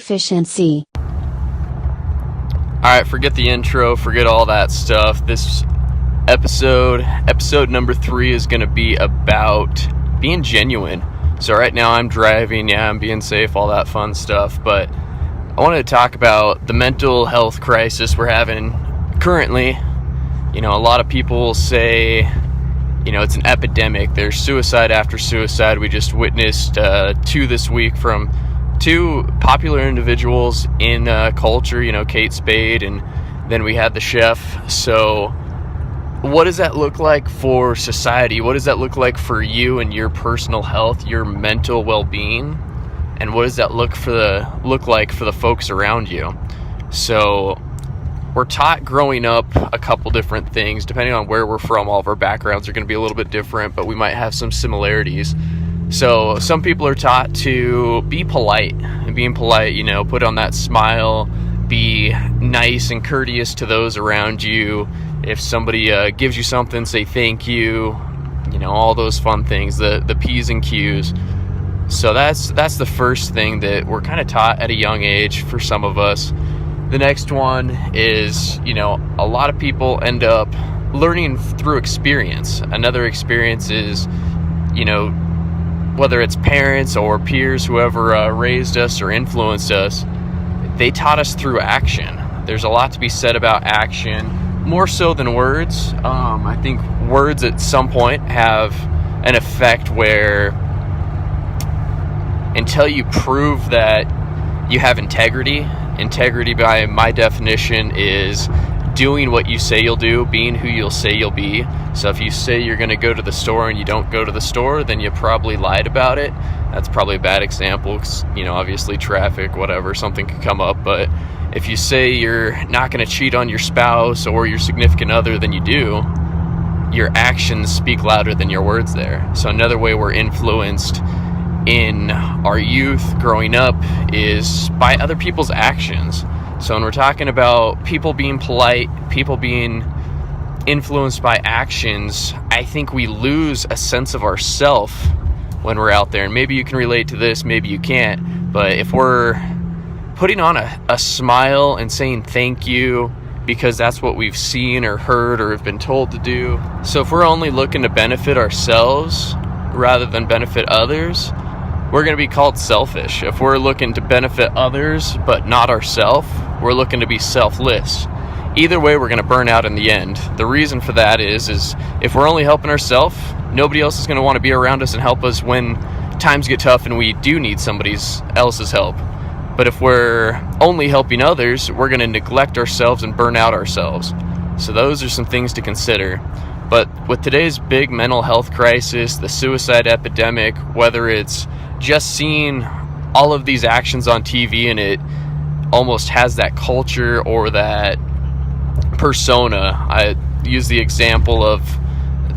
efficiency. Alright, forget the intro, forget all that stuff. This episode number 3 is going to be about being genuine. So right now I'm driving, I'm being safe, all that fun stuff, but I wanted to talk about the mental health crisis we're having currently. A lot of people say, it's an epidemic. There's suicide after suicide. We just witnessed 2 this week from 2 popular individuals in culture, Kate Spade, and then we had the chef. So what does that look like for society? What does that look like for you and your personal health, your mental well-being? And what does that look like for the folks around you? So we're taught growing up a couple different things. Depending on where we're from, all of our backgrounds are going to be a little bit different, but we might have some similarities. So some people are taught to be polite, and being polite, put on that smile, be nice and courteous to those around you. If somebody gives you something, say thank you, all those fun things, the P's and Q's. So that's the first thing that we're kind of taught at a young age for some of us. The next one is, a lot of people end up learning through experience. Another experience is, whether it's parents or peers, whoever raised us or influenced us, they taught us through action. There's a lot to be said about action, more so than words. I think words at some point have an effect where until you prove that you have integrity by my definition is doing what you say you'll do, being who you'll say you'll be. So if you say you're going to go to the store and you don't go to the store, then you probably lied about it. That's probably a bad example because, obviously traffic, whatever, something could come up. But if you say you're not going to cheat on your spouse or your significant other, then you do. Your actions speak louder than your words there. So another way we're influenced in our youth growing up is by other people's actions. So when we're talking about people being polite, people being influenced by actions, I think we lose a sense of ourself when we're out there. And maybe you can relate to this, maybe you can't. But if we're putting on a smile and saying thank you because that's what we've seen or heard or have been told to do. So if we're only looking to benefit ourselves rather than benefit others, we're going to be called selfish. If we're looking to benefit others but not ourselves, we're looking to be selfless. Either way, we're going to burn out in the end. The reason for that is if we're only helping ourselves, nobody else is going to want to be around us and help us when times get tough and we do need somebody else's help. But if we're only helping others, we're going to neglect ourselves and burn out ourselves. So those are some things to consider. But with today's big mental health crisis, the suicide epidemic, whether it's just seeing all of these actions on TV and it almost has that culture or that persona. I use the example of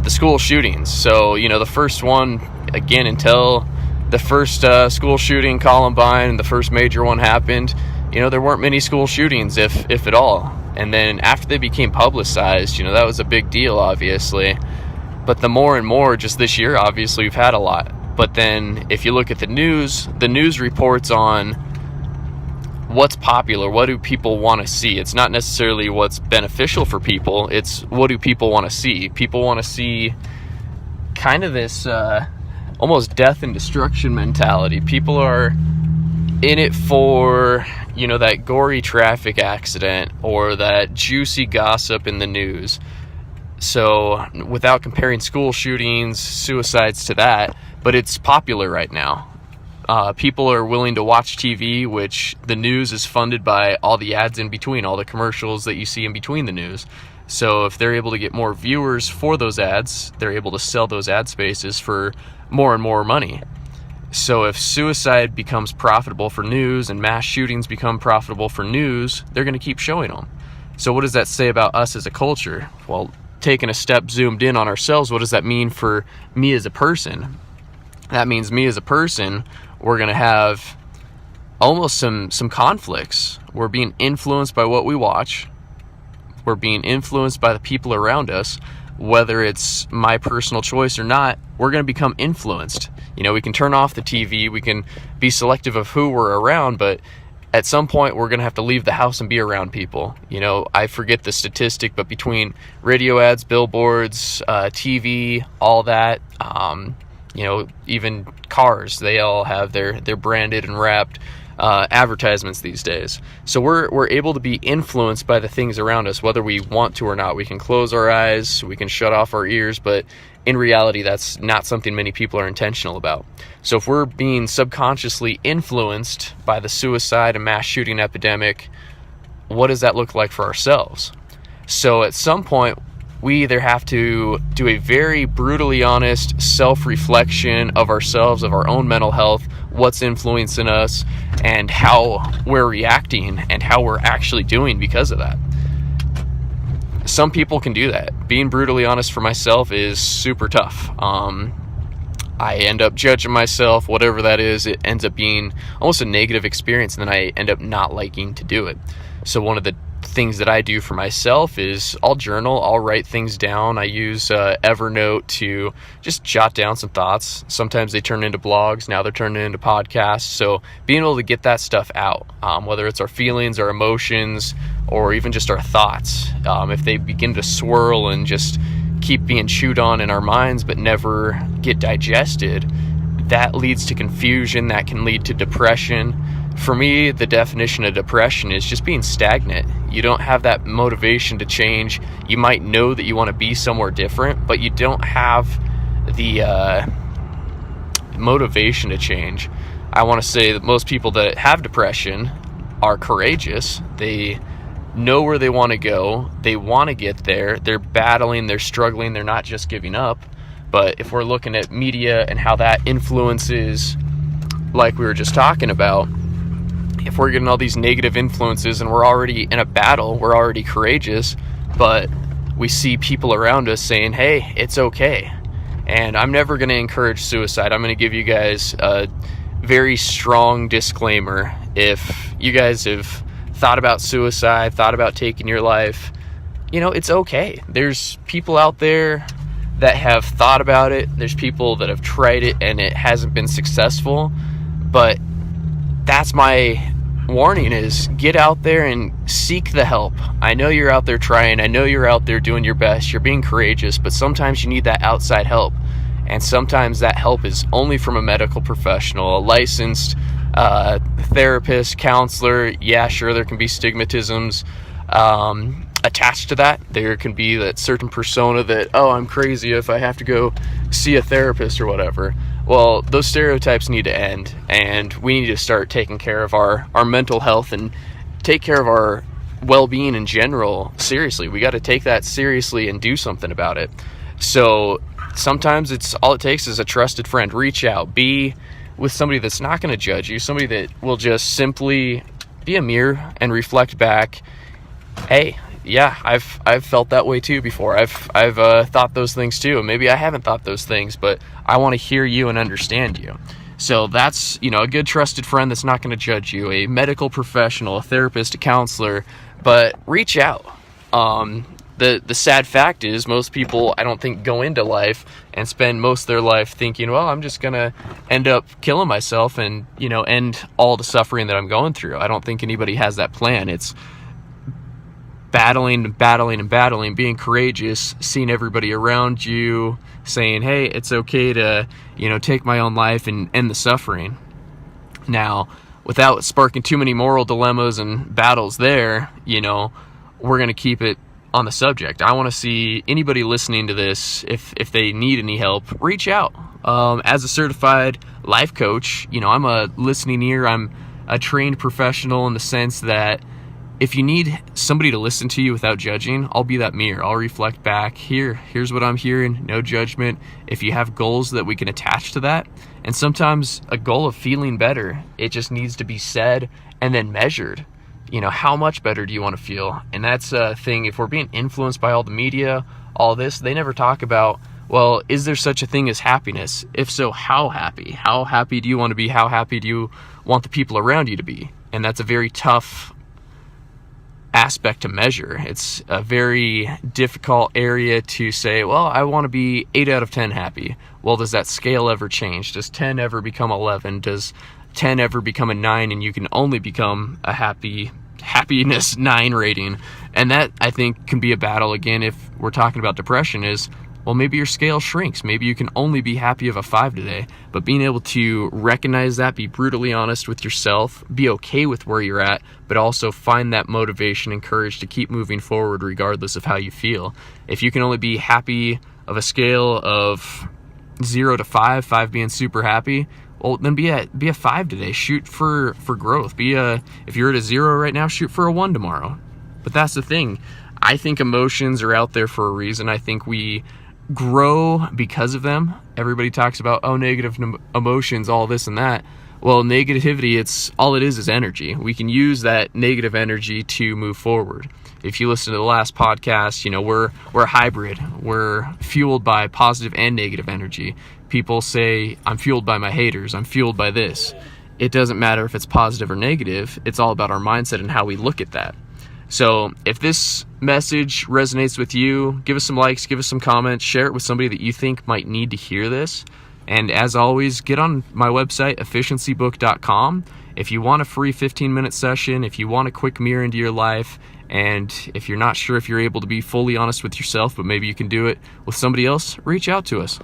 the school shootings. So, the first one, again, until the first school shooting, Columbine, the first major one happened, there weren't many school shootings, if at all. And then after they became publicized, that was a big deal, obviously. But the more and more, just this year, obviously, we've had a lot. But then if you look at the news reports on what's popular, what do people want to see. It's not necessarily what's beneficial for people, it's what do people want to see. People want to see kind of this almost death and destruction mentality. People are in it for, that gory traffic accident or that juicy gossip in the news. So without comparing school shootings, suicides to that, but it's popular right now. People are willing to watch TV, which the news is funded by all the ads in between, all the commercials that you see in between the news. So if they're able to get more viewers for those ads, they're able to sell those ad spaces for more and more money. So if suicide becomes profitable for news and mass shootings become profitable for news, they're going to keep showing them. So what does that say about us as a culture? Well, taking a step zoomed in on ourselves, what does that mean for me as a person? That means me as a person, we're going to have almost some conflicts. We're being influenced by what we watch. We're being influenced by the people around us. Whether it's my personal choice or not, we're going to become influenced. We can turn off the TV, we can be selective of who we're around, but at some point we're going to have to leave the house and be around people. I forget the statistic, but between radio ads, billboards, TV, all that, even cars, they all have their branded and wrapped advertisements these days. So we're able to be influenced by the things around us, whether we want to or not. We can close our eyes, we can shut off our ears, but in reality, that's not something many people are intentional about. So if we're being subconsciously influenced by the suicide and mass shooting epidemic, what does that look like for ourselves? So at some point, we either have to do a very brutally honest self-reflection of ourselves, of our own mental health, what's influencing us, and how we're reacting and how we're actually doing because of that. Some people can do that. Being brutally honest for myself is super tough. I end up judging myself, whatever that is. It ends up being almost a negative experience, and then I end up not liking to do it. So one of the things that I do for myself is I'll journal, I'll write things down. I use Evernote to just jot down some thoughts. Sometimes they turn into blogs, now they're turning into podcasts. So being able to get that stuff out, whether it's our feelings, our emotions, or even just our thoughts, if they begin to swirl and just keep being chewed on in our minds but never get digested, that leads to confusion, that can lead to depression. For me, the definition of depression is just being stagnant. You don't have that motivation to change. You might know that you want to be somewhere different, but you don't have the motivation to change. I want to say that most people that have depression are courageous. They know where they want to go. They want to get there. They're battling, they're struggling, they're not just giving up. But if we're looking at media and how that influences, like we were just talking about, if we're getting all these negative influences and we're already in a battle, we're already courageous, but we see people around us saying, hey, it's okay. And I'm never going to encourage suicide. I'm going to give you guys a very strong disclaimer. If you guys have thought about suicide, thought about taking your life, it's okay. There's people out there that have thought about it. There's people that have tried it and it hasn't been successful. But that's my warning, is get out there and seek the help. I know you're out there trying. I know you're out there doing your best. You're being courageous, but sometimes you need that outside help. And sometimes that help is only from a medical professional, a licensed therapist, counselor. Yeah, sure, there can be stigmatisms attached to that. There can be that certain persona that, oh, I'm crazy if I have to go see a therapist or whatever. Well, those stereotypes need to end, and we need to start taking care of our mental health and take care of our well-being in general seriously. We got to take that seriously and do something about it. So sometimes it's all it takes is a trusted friend. Reach out, be with somebody that's not going to judge you, somebody that will just simply be a mirror and reflect back, hey, yeah, I've felt that way too before. I've thought those things too. Maybe I haven't thought those things, but I want to hear you and understand you. So that's, a good trusted friend that's not going to judge you, a medical professional, a therapist, a counselor, but reach out. The sad fact is most people, I don't think, go into life and spend most of their life thinking, well, I'm just going to end up killing myself and, end all the suffering that I'm going through. I don't think anybody has that plan. It's battling, being courageous, seeing everybody around you, saying, hey, it's okay to, take my own life and end the suffering. Now, without sparking too many moral dilemmas and battles there, we're going to keep it on the subject. I want to see anybody listening to this, if they need any help, reach out. As a certified life coach, I'm a listening ear. I'm a trained professional in the sense that if you need somebody to listen to you without judging, I'll be that mirror. I'll reflect back. Here's what I'm hearing. No judgment. If you have goals that we can attach to that, and sometimes a goal of feeling better, it just needs to be said and then measured. How much better do you want to feel? And that's a thing. If we're being influenced by all the media, all this, they never talk about, well, is there such a thing as happiness? If so, how happy? How happy do you want to be? How happy do you want the people around you to be? And that's a very tough aspect to measure. It's a very difficult area to say, well, I want to be 8 out of 10 happy. Well, does that scale ever change? Does 10 ever become 11? Does 10 ever become a 9, and you can only become a happiness 9 rating. And that, I think, can be a battle again if we're talking about depression. Is, well, maybe your scale shrinks. Maybe you can only be happy of a 5 today. But being able to recognize that, be brutally honest with yourself, be okay with where you're at, but also find that motivation and courage to keep moving forward regardless of how you feel. If you can only be happy of a scale of 0 to 5, 5 being super happy, well, then be a 5 today. Shoot for growth. If you're at a 0 right now, shoot for a 1 tomorrow. But that's the thing. I think emotions are out there for a reason. I think we grow because of them. Everybody talks about, oh, negative emotions, all this and that. Well, negativity, it is energy. We can use that negative energy to move forward. If you listen to the last podcast, we're a hybrid. We're fueled by positive and negative energy. People say, I'm fueled by my haters. I'm fueled by this. It doesn't matter if it's positive or negative. It's all about our mindset and how we look at that. So if this message resonates with you, give us some likes, give us some comments, share it with somebody that you think might need to hear this. And as always, get on my website, efficiencybook.com. If you want a free 15-minute session, if you want a quick mirror into your life, and if you're not sure if you're able to be fully honest with yourself, but maybe you can do it with somebody else, reach out to us.